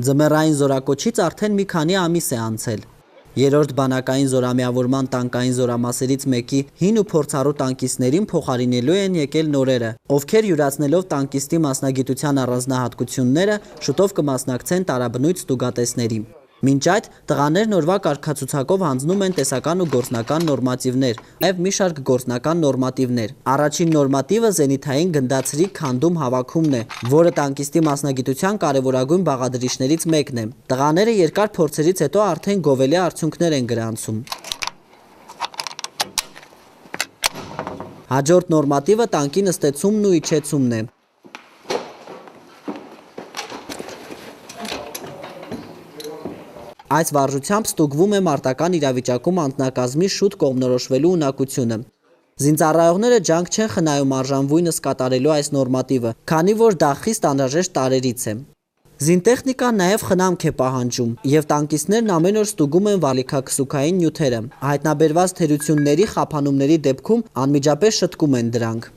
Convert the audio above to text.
Ձմեռային զորակոչից արդեն մի քանի ամիս է անցել։ Երրորդ բանակային զորամիավորման տանկային զորամասերից մեկի հին ու փորձառու տանկիստներին փոխարինելու են եկել նորերը, ովքեր յուրացնելով տանկիստի մասնագիտության առանձնահատկությունները շուտով կմասնակցեն տարաբնույթ ստուգատեսների։ Մինչ այդ տղաներն օրվա կարգացուցակով հանձնում են տեսական ու գործնական նորմատիվներ, նաև մի շարք գործնական նորմատիվներ։ Առաջին նորմատիվը զենիթային գնդացրի քանդում հավաքումն է, որը տանկիստի մասնագիտության կարևորագույն բաղադրիչներից մեկն է։ Տղաները երկար փորձերից հետո արդեն գովելի արդյունքներ են գրանցում։ Հաջորդ նորմատիվը տանկի նստեցումն ու իջեցումն է։ Այս վարժությամբ ստուգվում է մարտական իրավիճակում անձնակազմի շուտ կողմնորոշվելու ունակությունը։ Զինծառայողները ջանք չեն խնայում արժանվույնս կատարելու այս նորմատիվը, քանի որ դա խիստ անհրաժեշտ տարրերից է։ Զինտեխնիկան նաև խնամք է պահանջում, և տանկիստներն ամեն օր ստուգում են վալիքաքսուքային նյութերը։ Հայտնաբերված թերությունների խափանումների դեպքում անմիջապես շտկում են դրանք։